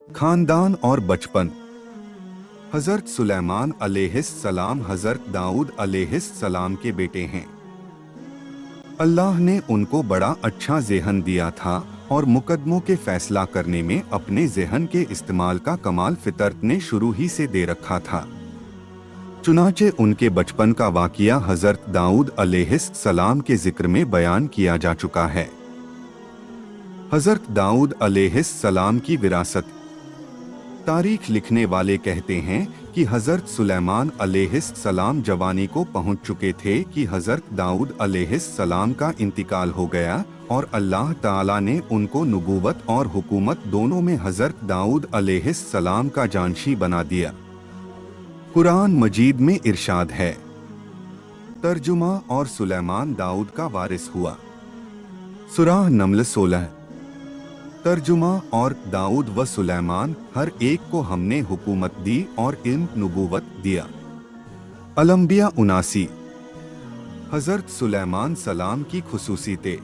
खानदान और बचपन। हजरत सुलेमान अलैहिस्सलाम हजरत दाऊद अलैहिस्सलाम के बेटे हैं। अल्लाह ने उनको बड़ा अच्छा ज़हन दिया था और मुकदमों के फैसला करने में अपने ज़हन के इस्तेमाल का कमाल फितरत ने शुरू ही से दे रखा था। चुनाचे उनके बचपन का वाक़िया हजरत दाऊद अलैहिस्सलाम के जिक्र में बयान किया जा चुका है। हजरत दाऊद अलैहिस्सलाम की विरासत। तारीख लिखने वाले कहते हैं कि हजरत सुलेमान अलैहिस्सलाम जवानी को पहुंच चुके थे कि हजरत दाऊद अलैहिस्सलाम का इंतकाल हो गया और अल्लाह ताला ने उनको नबूवत और हुकूमत दोनों में हजरत दाऊद अलैहिस्सलाम का जानशी बना दिया। कुरान मजीद में इरशाद है, तर्जुमा और सुलेमान दाऊद का वारिस हुआ। सूरह नमल 16। तर्जुमा और दाऊद व सुलेमान हर एक को हमने हुकूमत दी और इल्म नबूवत दिया। अल-अंबिया 79। हजरत सुलेमान सलाम की खुसूसियतें।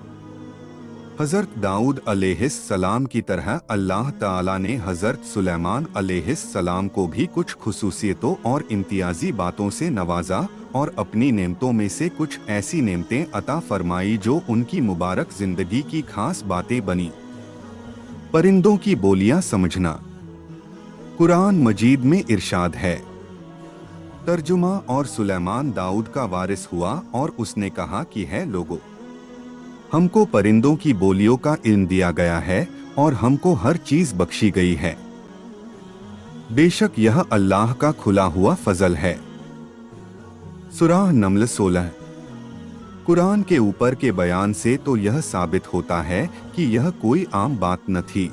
हजरत दाऊद अलैहिस्सलाम की तरह अल्लाह ताला ने हजरत सुलेमान अलैहिस्सलाम को भी कुछ खुसूसियतों और इम्तियाजी बातों से नवाजा और अपनी नेमतों में से कुछ ऐसी नेमतें अता फरमाई जो उनकी मुबारक जिंदगी की खास बातें बनी। परिंदों की बोलियां समझना। कुरान मजीद में इरशाद है, तर्जुमा और सुलेमान दाऊद का वारिस हुआ और उसने कहा कि है लोगों, हमको परिंदों की बोलियों का इल्म दिया गया है और हमको हर चीज बख्शी गई है। बेशक यह अल्लाह का खुला हुआ फजल है। सूरह नमल 16। कुरान के ऊपर के बयान से तो यह साबित होता है कि यह कोई आम बात न थी,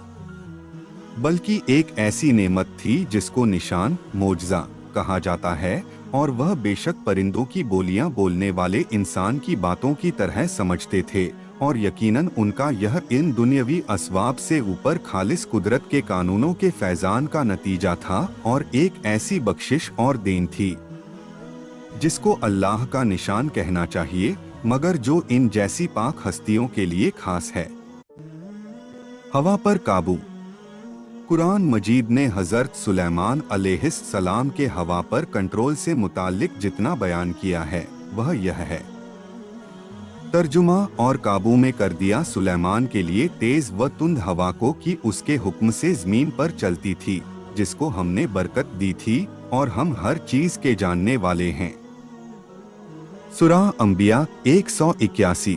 बल्कि एक ऐसी नेमत थी जिसको निशान मोजज़ा कहा जाता है और वह बेशक परिंदों की बोलियां बोलने वाले इंसान की बातों की तरह समझते थे और यकीनन उनका यह इन दुनियावी असबाब से ऊपर खालिस कुदरत के कानूनों के फैजान का नतीजा था और एक ऐसी बख्शिश और देन थी जिसको अल्लाह का निशान कहना चाहिए, मगर जो इन जैसी पाक हस्तियों के लिए खास है। हवा पर काबू। कुरान मजीद ने हजरत सुलेमान अलैहिस्सलाम के हवा पर कंट्रोल से मुताल्लिक जितना बयान किया है वह यह है, तर्जुमा और काबू में कर दिया सुलेमान के लिए तेज व तुंद हवा को कि उसके हुक्म से जमीन पर चलती थी, जिसको हमने बरकत दी थी और हम हर चीज के जानने वाले हैं। सूरह अंबिया 181।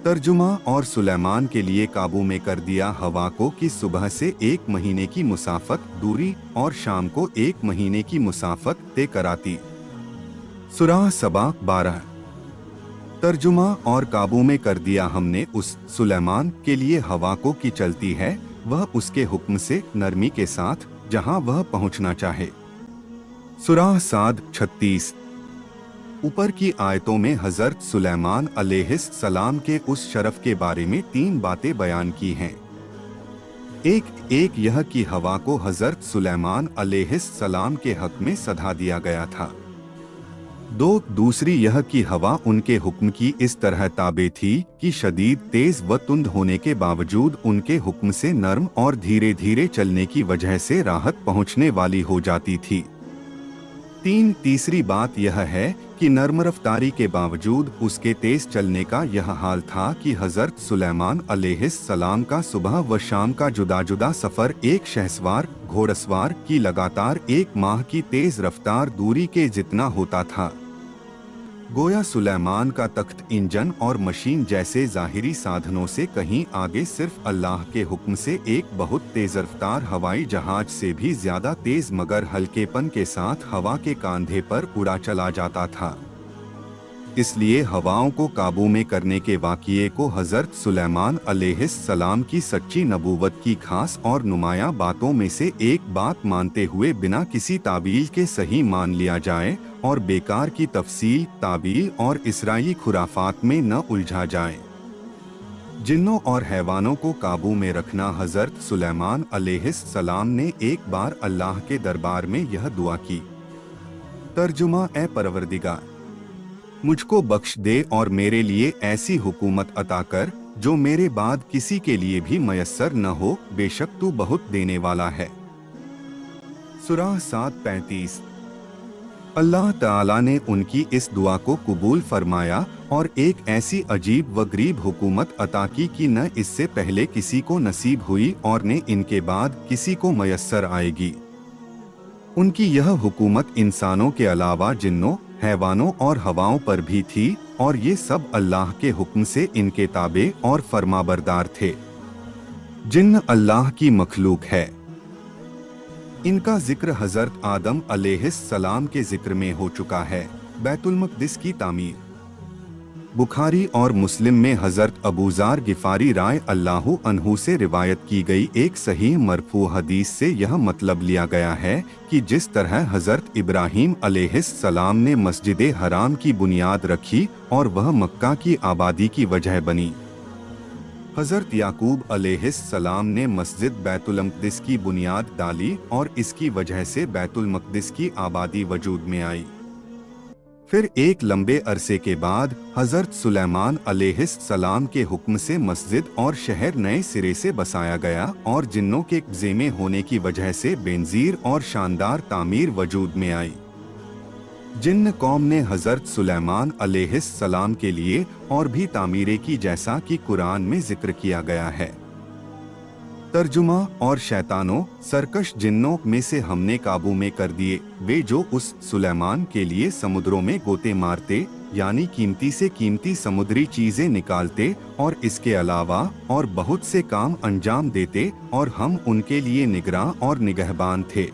तर्जुमा और सुलेमान के लिए काबू में कर दिया हवा को कि सुबह से 1 महीने की मुसाफत दूरी और शाम को 1 महीने की मुसाफत तय कराती। सूरह सबा 12। तर्जुमा और काबू में कर दिया हमने उस सुलेमान के लिए हवा को कि चलती है वह उसके हुक्म से नरमी के साथ जहां वह पहुंचना चाहे। सूरह साद 36। ऊपर की आयतों में हजरत सुलेमान अलैहिस्सलाम के उस शरफ के बारे में 3 बातें बयान की हैं। एक यह कि हवा को हजरत सुलेमान अलैहिस्सलाम के हक में सधा दिया गया था। दूसरी यह कि हवा उनके हुक्म की इस तरह ताबे थी कि शदीद तेज व तुंद होने के बावजूद उनके हुक्म से नर्म और धीरे धीरे चलने की वजह से राहत पहुंचने वाली हो जाती थी। तीसरी बात यह है कि नर्म रफ्तारी के बावजूद उसके तेज चलने का यह हाल था कि हजरत सुलेमान अलैहिस्सलाम का सुबह व शाम का जुदा जुदा सफर एक शहसवार घोड़सवार की लगातार 1 माह की तेज रफ्तार दूरी के जितना होता था। गोया सुलेमान का तख्त इंजन और मशीन जैसे जाहिरी साधनों से कहीं आगे सिर्फ अल्लाह के हुक्म से एक बहुत तेज रफ्तार हवाई जहाज से भी ज्यादा तेज मगर हल्केपन के साथ हवा के कांधे पर उड़ा चला जाता था। इसलिए हवाओं को काबू में करने के वाक़िए को हजरत सुलेमान अलैहिस्सलाम की सच्ची नबूवत की खास और नुमायां बातों में से एक बात मानते हुए बिना किसी तावील के सही मान लिया जाए और बेकार की तफसील, तावील और इसराई खुराफात में न उलझा जाए। जिन्नों और हैवानों को काबू में रखना। हजरत सुलेमान अलैहिस्सलाम ने एक बार अल्लाह के दरबार में यह दुआ की, तर्जुमा, ए परवरदिगार, मुझको बख्श दे और मेरे लिए ऐसी हुकूमत अता कर जो मेरे बाद किसी के लिए भी मयस्सर न हो, बेशक तू बहुत देने वाला है। सूरह 7:35। अल्लाह ताला ने उनकी इस दुआ को कबूल फरमाया और एक ऐसी अजीब व गरीब हुकूमत अता की कि न इससे पहले किसी को नसीब हुई और न इनके बाद किसी को मयस्सर आएगी। उनकी यह हुकूमत इंसानों के अलावा जिन्नों, हैवानों और हवाओं पर भी थी और ये सब अल्लाह के हुक्म से इनके ताबे और फरमाबरदार थे। जिन्न अल्लाह की मखलूक है। इनका जिक्र हजरत आदम अलैहिस्सलाम के जिक्र में हो चुका है। बैतुल मक़दिस की तामीर। बुखारी और मुस्लिम में हजरत अबूज़र गिफ़ारी राय अल्लाहु अन्हु से रिवायत की गई एक सही मरफू हदीस से यह मतलब लिया गया है कि जिस तरह हजरत इब्राहीम अलैहिस्सलाम ने मस्जिद हराम की बुनियाद रखी और वह मक्का की आबादी की वजह बनी, हजरत याकूब अलैहिस्सलाम ने मस्जिद बैतुल मक़दिस की बुनियाद डाली और इसकी वजह से बैतुल मक़दिस की आबादी वजूद में आई। फिर एक लंबे अरसे के बाद हजरत सुलेमान अलैहिस्सलाम के हुक्म से मस्जिद और शहर नए सिरे से बसाया गया और जिन्नों के कब्जे में होने की वजह से बेनजीर और शानदार तामीर वजूद में आई। जिन्न कौम ने हजरत सुलेमान अलैहिस्सलाम के लिए और भी तामीरें की जैसा कि कुरान में जिक्र किया गया है। तर्जुमा और शैतानों सरकश जिन्नों में से हमने काबू में कर दिए, वे जो उस सुलेमान के लिए समुद्रों में गोते मारते यानी कीमती से कीमती समुद्री चीजें निकालते और इसके अलावा और बहुत से काम अंजाम देते और हम उनके लिए निगरां और निगहबान थे।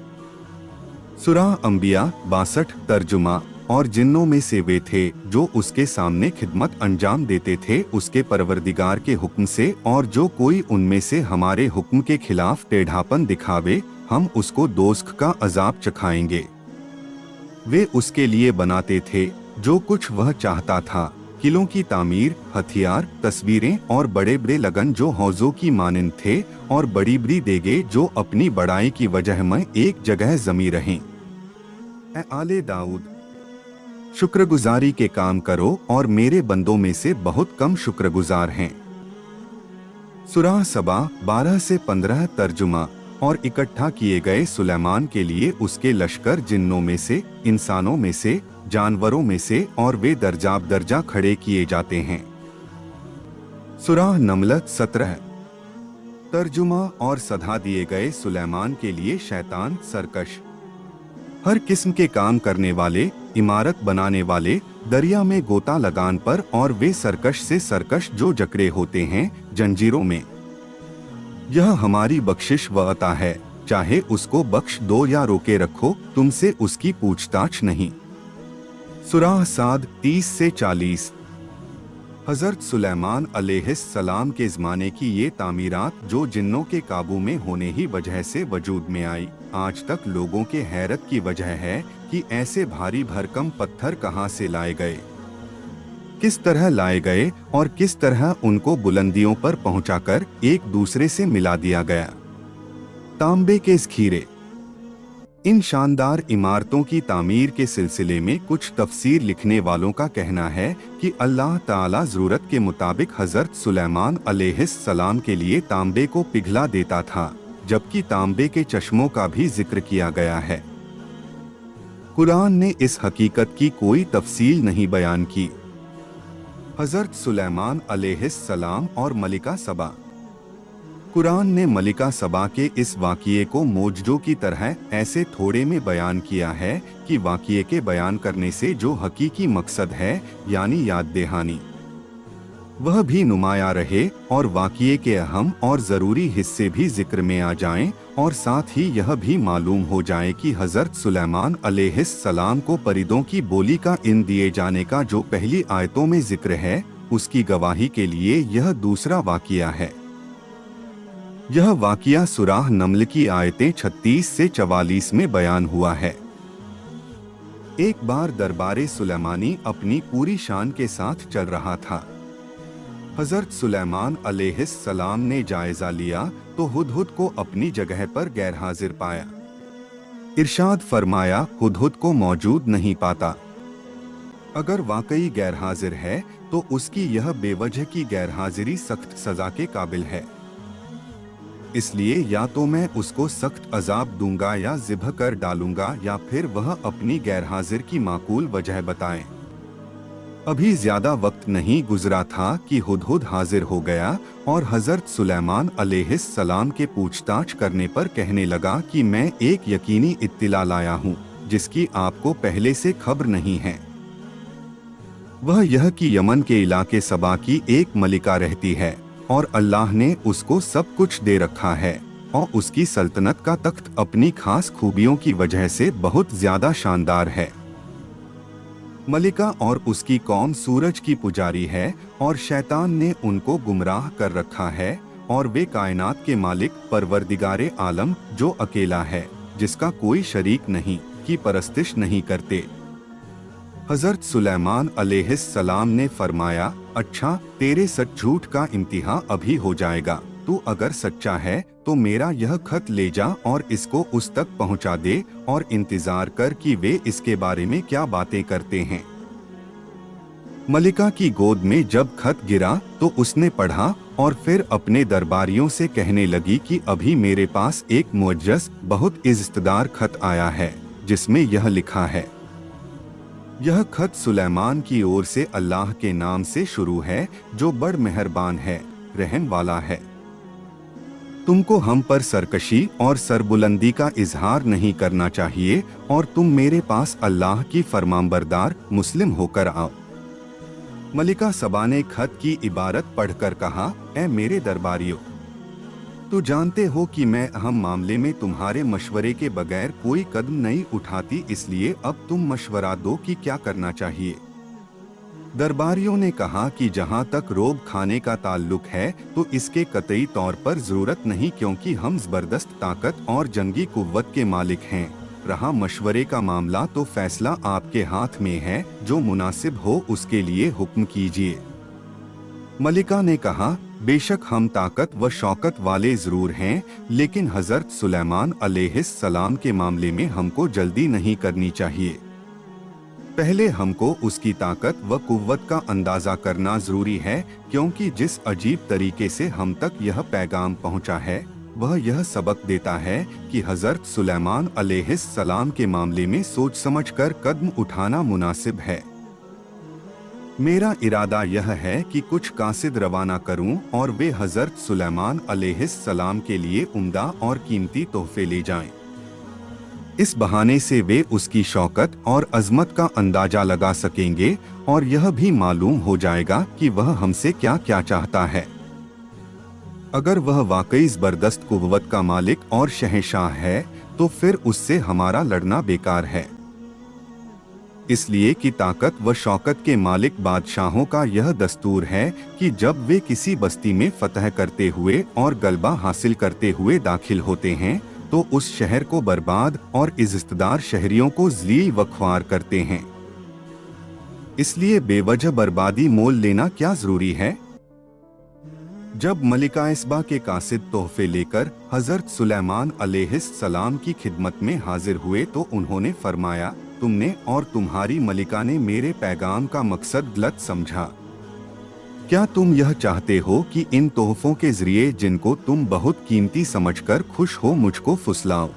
सूरह अंबिया 62। तर्जुमा और जिन्नों में से वे थे जो उसके सामने खिदमत अंजाम देते थे उसके परवरदिगार के हुक्म से, और जो कोई उनमें से हमारे हुक्म के खिलाफ टेढ़ापन दिखावे हम उसको दोज़ख का अजाब चखाएंगे। वे उसके लिए बनाते थे जो कुछ वह चाहता था, किलों की तामीर, हथियार, तस्वीरें और बड़े बड़े लगन जो हौजों की मानिंद थे और बड़ी बड़ी देगे जो अपनी बड़ाई की वजह में एक जगह जमी रहें। ए आले दाऊद, शुक्रगुजारी के काम करो और मेरे बंदों में से बहुत कम शुक्रगुजार हैं। सूरह सबा 12 से 15। तर्जुमा और इकट्ठा किए गए सुलेमान के लिए उसके लश्कर जिन्नों में से, इंसानों में से, जानवरों में से और वे दर्जा दर्जा खड़े किए जाते हैं। सूरह नमल 17। तर्जुमा और सधा दिए गए सुलेमान के लिए शैतान सरकश, हर किस्म के काम करने वाले, इमारत बनाने वाले, दरिया में गोता लगान पर और वे सरकश से सरकश जो जकड़े होते हैं जंजीरों में। यह हमारी बख्शिश व अता है, चाहे उसको बख्श दो या रोके रखो, तुमसे उसकी पूछताछ नहीं। सूरह साद 30 से 40। हजरत सुलेमान अलैहिस्सलाम के ज़माने की ये तामीरात जो जिन्नों के काबू में होने ही वजह से वजूद में आई, आज तक लोगों के हैरत की वजह है कि ऐसे भारी भरकम पत्थर कहाँ से लाए गए, किस तरह लाए गए और किस तरह उनको बुलंदियों पर पहुंचाकर एक दूसरे से मिला दिया गया। तांबे के ज़ख़ीरे। इन शानदार इमारतों की तामीर के सिलसिले में कुछ तफसीर लिखने वालों का कहना है कि अल्लाह ताला ज़रूरत के मुताबिक हजरत सुलेमान अलैहिस्सलाम के लिए तांबे को पिघला देता था, जबकि तांबे के चश्मों का भी जिक्र किया गया है। कुरान ने इस हकीकत की कोई तफसील नहीं बयान की। हजरत सुलेमान अलैहिस्सलाम और मलिका सबा। कुरान ने मलिका सबा के इस वाक़िए को मोजज़ों की तरह ऐसे थोड़े में बयान किया है कि वाक़िए के बयान करने से जो हकीकी मकसद है यानी याद दहानी, वह भी नुमाया रहे और वाक़िए के अहम और ज़रूरी हिस्से भी जिक्र में आ जाएं, और साथ ही यह भी मालूम हो जाए कि हज़रत सुलेमान अलैहिस्सलाम को परिंदों की बोली का इन दिए जाने का जो पहली आयतों में जिक्र है, उसकी गवाही के लिए यह दूसरा वाक़िया है। यह वाक़िया सूरह नमल की आयतें 36 से 44 में बयान हुआ है। एक बार दरबारे सुलेमानी अपनी पूरी शान के साथ चल रहा था। हजरत सुलेमान अलैहिस्सलाम ने जायजा लिया तो हुदहुद को अपनी जगह पर गैर हाजिर पाया। इरशाद फरमाया, हुदहुद को मौजूद नहीं पाता। अगर वाकई गैर हाजिर है तो उसकी यह बेवजह की गैरहाजिरी सख्त सजा के काबिल है। इसलिए या तो मैं उसको सख्त अजाब दूंगा या ज़िब्ह कर डालूंगा, या फिर वह अपनी गैरहाजिर की माकूल वजह बताए। अभी ज्यादा वक्त नहीं गुजरा था कि हुदहुद हाजिर हो गया और हजरत सुलेमान अलैहिस्सलाम के पूछताछ करने पर कहने लगा कि मैं एक यकीनी इत्तिला लाया हूँ जिसकी आपको पहले से खबर नहीं है। वह यह कि यमन के इलाके सबा की एक मलिका रहती है और अल्लाह ने उसको सब कुछ दे रखा है और उसकी सल्तनत का तख्त अपनी खास खूबियों की वजह से बहुत ज्यादा शानदार है। मलिका और उसकी कौम सूरज की पुजारी है और शैतान ने उनको गुमराह कर रखा है, और वे कायनात के मालिक परवरदिगारे आलम जो अकेला है, जिसका कोई शरीक नहीं, की परस्तिश नहीं करते। हजरत सुलेमान अलैहिस्सलाम ने फरमाया, अच्छा, तेरे सच झूठ का इम्तिहा अभी हो जाएगा। तू अगर सच्चा है तो मेरा यह खत ले जा और इसको उस तक पहुंचा दे और इंतजार कर कि वे इसके बारे में क्या बातें करते हैं। मलिका की गोद में जब खत गिरा तो उसने पढ़ा और फिर अपने दरबारियों से कहने लगी कि अभी मेरे पास एक मुअज्जज़ बहुत इज़्ज़तदार खत आया है जिसमें यह लिखा है, यह खत सुलेमान की ओर से अल्लाह के नाम से शुरू है जो बड़ मेहरबान है, रहम वाला है। तुमको हम पर सरकशी और सरबुलंदी का इजहार नहीं करना चाहिए और तुम मेरे पास अल्लाह की फरमानबरदार मुस्लिम होकर आओ। मलिका सबा ने खत की इबारत पढ़कर कहा, ऐ मेरे दरबारियों, तो जानते हो कि मैं अहम मामले में तुम्हारे मशवरे के बगैर कोई कदम नहीं उठाती, इसलिए अब तुम मशवरा दो कि क्या करना चाहिए। दरबारियों ने कहा कि जहां तक रोब खाने का ताल्लुक है तो इसके कतई तौर पर जरूरत नहीं, क्योंकि हम जबरदस्त ताकत और जंगी कुव्वत के मालिक हैं। रहा मशवरे का मामला तो फैसला आपके हाथ में है, जो मुनासिब हो उसके लिए हुक्म कीजिए। मलिका ने कहा, बेशक हम ताकत व शौकत वाले जरूर हैं, लेकिन हजरत सुलेमान अलैहिस्सलाम के मामले में हमको जल्दी नहीं करनी चाहिए। पहले हमको उसकी ताकत व कुव्वत का अंदाजा करना जरूरी है, क्योंकि जिस अजीब तरीके से हम तक यह पैगाम पहुंचा है वह यह सबक देता है कि हजरत सुलेमान अलैहिस्सलाम के मामले में सोच समझकर कदम उठाना मुनासिब है। मेरा इरादा यह है कि कुछ कासिद रवाना करूं और वे हजरत सुलेमान अलैहिस्सलाम के लिए उम्दा और कीमती तोहफे ले जाएं। इस बहाने से वे उसकी शौकत और अजमत का अंदाजा लगा सकेंगे और यह भी मालूम हो जाएगा कि वह हमसे क्या क्या चाहता है। अगर वह वाकई जबरदस्त कुव्वत का मालिक और शहंशाह है तो फिर उससे हमारा लड़ना बेकार है। इसलिए कि ताकत व शौकत के मालिक बादशाहों का यह दस्तूर है कि जब वे किसी बस्ती में फतह करते हुए और गलबा हासिल करते हुए दाखिल होते हैं तो उस शहर को बर्बाद और इज़्ज़तदार शहरियों को ज़लील व ख्वार करते हैं। इसलिए बेवजह बर्बादी मोल लेना क्या जरूरी है। जब मलिका इसबा के कासिद तोहफे लेकर हजरत सुलेमान अलैहिस्सलाम की खिदमत में हाजिर हुए तो उन्होंने फरमाया, तुमने और तुम्हारी मलिका ने मेरे पैगाम का मकसद गलत समझा। क्या तुम यह चाहते हो कि इन तोहफों के जरिए जिनको तुम बहुत कीमती समझकर खुश हो मुझको फुसलाओ?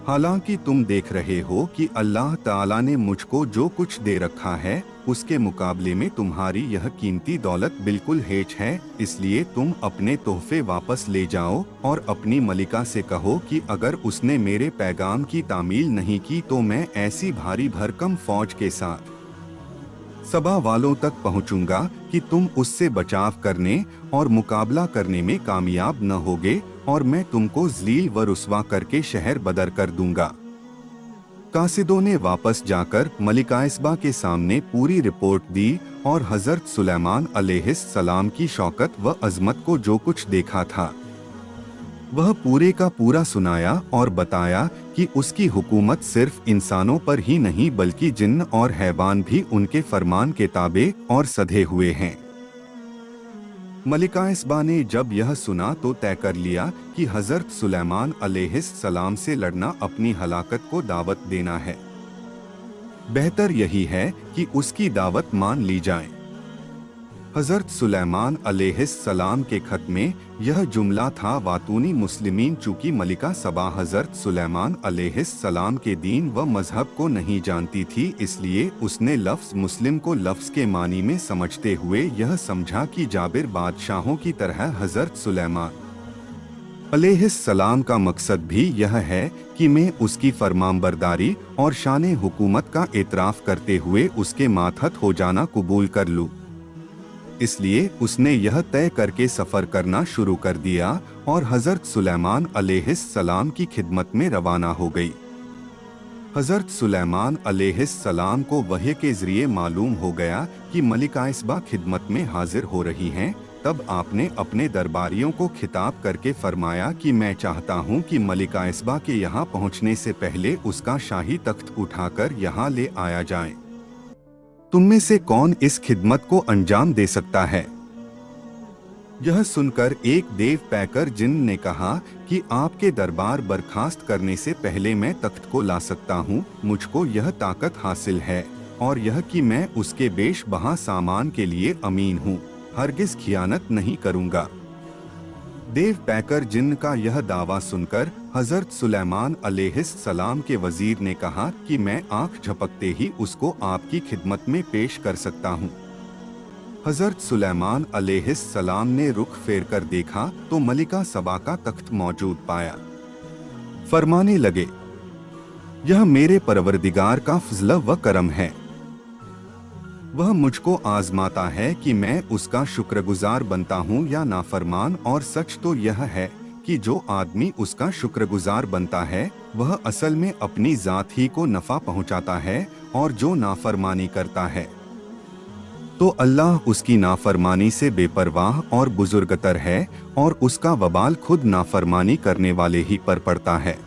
हालांकि तुम देख रहे हो कि अल्लाह ताला ने मुझको जो कुछ दे रखा है उसके मुकाबले में तुम्हारी यह कीमती दौलत बिल्कुल हेच है। इसलिए तुम अपने तोहफे वापस ले जाओ और अपनी मलिका से कहो कि अगर उसने मेरे पैगाम की तामील नहीं की तो मैं ऐसी भारी भरकम फौज के साथ सबा वालों तक पहुंचूंगा कि तुम उससे बचाव करने और मुकाबला करने में कामयाब न होगे और मैं तुमको ज़लील व रुस्वा करके शहर बदर कर दूंगा। कासिदों ने वापस जाकर मलिका इसबा के सामने पूरी रिपोर्ट दी और हजरत सुलेमान अलैहिस्सलाम की शौकत व अजमत को जो कुछ देखा था वह पूरे का पूरा सुनाया और बताया कि उसकी हुकूमत सिर्फ इंसानों पर ही नहीं बल्कि जिन्न और हैवान भी उनके फरमान के ताबे और सधे हुए हैं। मलिका इसबा ने जब यह सुना तो तय कर लिया कि हजरत सुलेमान अलैहिस्सलाम से लड़ना अपनी हलाकत को दावत देना है। बेहतर यही है कि उसकी दावत मान ली जाए। हज़रत सुलेमान अलैहिस्सलाम के खत में यह जुमला था, वातूनी मुस्लिमीन। चूँकि मलिका सबा हज़रत सुलेमान अलैहिस्सलाम के दीन व मजहब को नहीं जानती थी, इसलिए उसने लफ्ज़ मुस्लिम को लफ्ज़ के मानी में समझते हुए यह समझा कि जाबिर बादशाहों की तरह हज़रत सुलेमान अलैहिस्सलाम का मकसद भी यह है कि मैं उसकी फरमानबरदारी और शान हुकूमत का एतराफ़ करते हुए उसके मातहत हो जाना कबूल कर लूँ। इसलिए उसने यह तय करके सफ़र करना शुरू कर दिया और हज़रत सुलेमान अलैहिस्सलाम की खिदमत में रवाना हो गई। हज़रत सुलेमान अलैहिस्सलाम को वही के ज़रिए मालूम हो गया कि मलिका इसबा खिदमत में हाजिर हो रही हैं। तब आपने अपने दरबारियों को खिताब करके फरमाया कि मैं चाहता हूं कि मलिका इसबा के यहाँ पहुँचने से पहले उसका शाही तख्त उठाकर यहाँ ले आया जाए। तुम में से कौन इस खिदमत को अंजाम दे सकता है? यह सुनकर एक देव पैकर जिन ने कहा कि आपके दरबार बर्खास्त करने से पहले मैं तख्त को ला सकता हूँ। मुझको यह ताकत हासिल है और यह कि मैं उसके बेश बहा सामान के लिए अमीन हूँ, हरगिज खियानत नहीं करूँगा। देव पैकर जिन का यह दावा सुनकर हज़रत सुलेमान अलैहिस्सलाम के वजीर ने कहा कि मैं आंख झपकते ही उसको आपकी खिदमत में पेश कर सकता हूँ। हज़रत सुलेमान अलैहिस्सलाम ने रुख फेर कर देखा तो मलिका सबा का तख्त मौजूद पाया। फरमाने लगे, यह मेरे परवरदिगार का फज़ल व करम है। वह मुझको आजमाता है कि मैं उसका शुक्रगुजार बनता हूँ या नाफरमान। और सच तो यह है कि जो आदमी उसका शुक्रगुजार बनता है वह असल में अपनी जात ही को नफ़ा पहुँचाता है, और जो नाफरमानी करता है तो अल्लाह उसकी नाफरमानी से बेपरवाह और बुजुर्गतर है, और उसका वबाल खुद नाफरमानी करने वाले ही पर पड़ता है।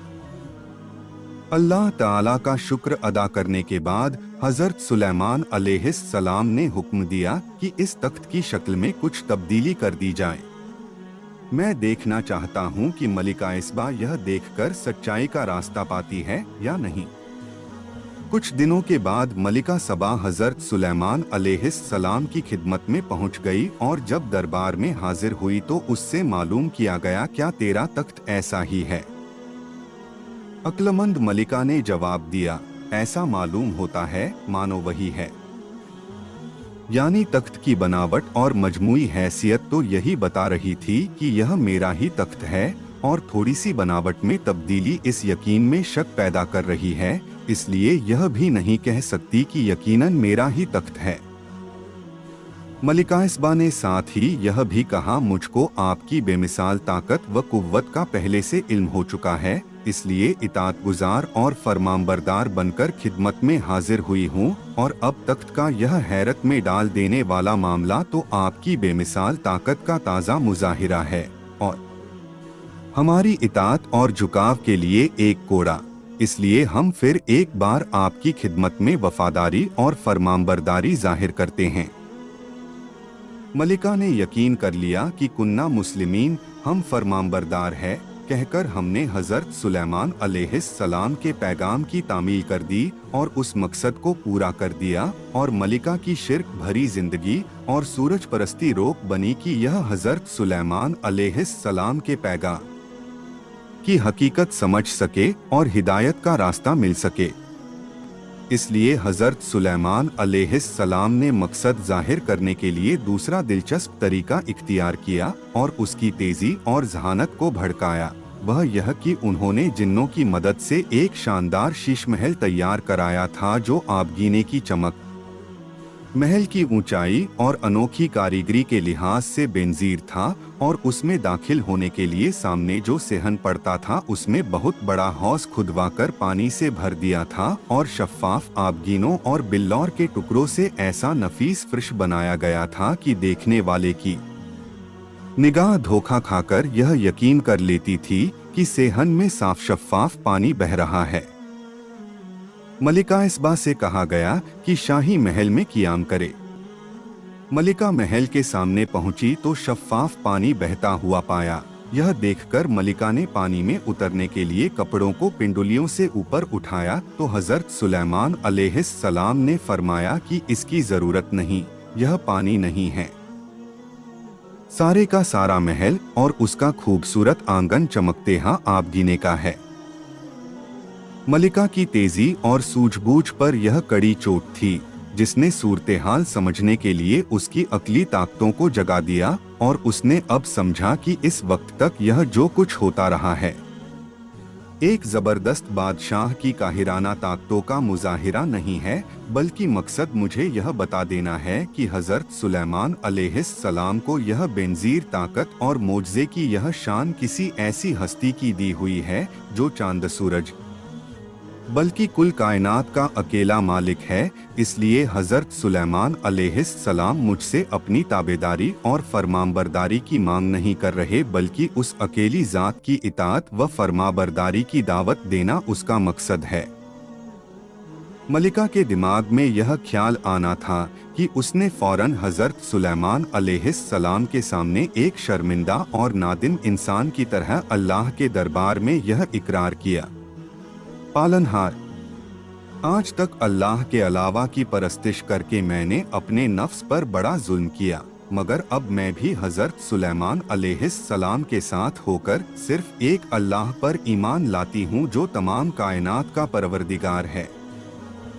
अल्लाह ताला का शुक्र अदा करने के बाद हज़रत सुलेमान अलैहिस्सलाम ने हुक्म दिया कि इस तख्त की शक्ल में कुछ तब्दीली कर दी जाए। मैं देखना चाहता हूँ कि मलिका इसबा यह देखकर सच्चाई का रास्ता पाती है या नहीं। कुछ दिनों के बाद मलिका सबा हज़रत सुलेमान अलैहिस्सलाम की खिदमत में पहुँच गई, और जब दरबार में हाजिर हुई तो उससे मालूम किया गया, क्या तेरा तख्त ऐसा ही है? अक्लमंद मलिका ने जवाब दिया, ऐसा मालूम होता है मानो वही है। यानी तख्त की बनावट और मजमूई हैसियत तो यही बता रही थी कि यह मेरा ही तख्त है, और थोड़ी सी बनावट में तब्दीली इस यकीन में शक पैदा कर रही है, इसलिए यह भी नहीं कह सकती कि यकीनन मेरा ही तख्त है। मलिका इसबा ने साथ ही यह भी कहा, मुझको आपकी बेमिसाल ताकत व कुव्वत का पहले से इल्म हो चुका है, इसलिए इताअतगुजार और फरमानबरदार बनकर खिदमत में हाजिर हुई हूँ। और अब तख्त का यह हैरत में डाल देने वाला मामला तो आपकी बेमिसाल ताकत का ताज़ा मुजाहिरा है, और हमारी इताअत और झुकाव के लिए एक कोड़ा। इसलिए हम फिर एक बार आपकी खिदमत में वफादारी और फरमानबरदारी जाहिर करते हैं। मलिका ने यकीन कर लिया कि कुन्ना मुस्लिमीन, हम फरमानबरदार है कहकर हमने हज़रत सुलेमान अलैहिस्सलाम के पैगाम की तामील कर दी और उस मकसद को पूरा कर दिया, और मलिका की शिर्क भरी जिंदगी और सूरज परस्ती रोक बनी कि यह हज़रत सुलेमान अलैहिस्सलाम के पैगाम की हकीकत समझ सके और हिदायत का रास्ता मिल सके। इसलिए हज़रत सुलेमान अलैहिस्सलाम ने मकसद जाहिर करने के लिए दूसरा दिलचस्प तरीका इख्तियार किया और उसकी तेजी और जहानत को भड़काया। वह यह कि उन्होंने जिन्नों की मदद से एक शानदार शीश महल तैयार कराया था, जो आबगीने की चमक, महल की ऊंचाई और अनोखी कारीगरी के लिहाज से बेनजीर था, और उसमें दाखिल होने के लिए सामने जो सेहन पड़ता था उसमें बहुत बड़ा हौज खुदवाकर पानी से भर दिया था, और शफ़ाफ आबगीनों और बिल्लौर के टुकड़ों से ऐसा नफीस फर्श बनाया गया था कि देखने वाले की निगाह धोखा खाकर यह यकीन कर लेती थी कि सेहन में साफ शफ़ाफ पानी बह रहा है। मलिका इसबा से कहा गया कि शाही महल में क़ियाम करे। मलिका महल के सामने पहुंची तो शफ़ाफ पानी बहता हुआ पाया। यह देखकर मलिका ने पानी में उतरने के लिए कपड़ों को पिंडुलियों से ऊपर उठाया तो हज़रत सुलेमान अलैहिस्सलाम ने फरमाया कि इसकी ज़रूरत नहीं, यह पानी नहीं है, सारे का सारा महल और उसका खूबसूरत आंगन चमकते हाँ आबगीने का है। मलिका की तेजी और सूझबूझ पर यह कड़ी चोट थी, जिसने सूरत-ए-हाल समझने के लिए उसकी अक्ली ताकतों को जगा दिया, और उसने अब समझा कि इस वक्त तक यह जो कुछ होता रहा है एक जबरदस्त बादशाह की काहिराना ताकतों का मुजाहिरा नहीं है, बल्कि मकसद मुझे यह बता देना है कि हजरत सुलेमान अलैहिस्सलाम को यह बेनजीर ताकत और मोजज़े की यह शान किसी ऐसी हस्ती की दी हुई है जो चांद सूरज बल्कि कुल कायनात का अकेला मालिक है। इसलिए हजरत सुलेमान अलैहिस्सलाम मुझसे अपनी ताबेदारी और फरमाबरदारी की मांग नहीं कर रहे, बल्कि उस अकेली जात की इताअत व फरमाबरदारी की दावत देना उसका मकसद है। मलिका के दिमाग में यह ख्याल आना था कि उसने फौरन हजरत सुलेमान अलैहिस्सलाम के सामने एक शर्मिंदा और नादिम इंसान की तरह अल्लाह के दरबार में यह इकरार किया, पालनहार, आज तक अल्लाह के अलावा की परस्तिश करके मैंने अपने नफ्स पर बड़ा जुल्म किया, मगर अब मैं भी हजरत सुलेमान अलैहिस्सलाम के साथ होकर सिर्फ एक अल्लाह पर ईमान लाती हूँ जो तमाम कायनात का परवरदिगार है।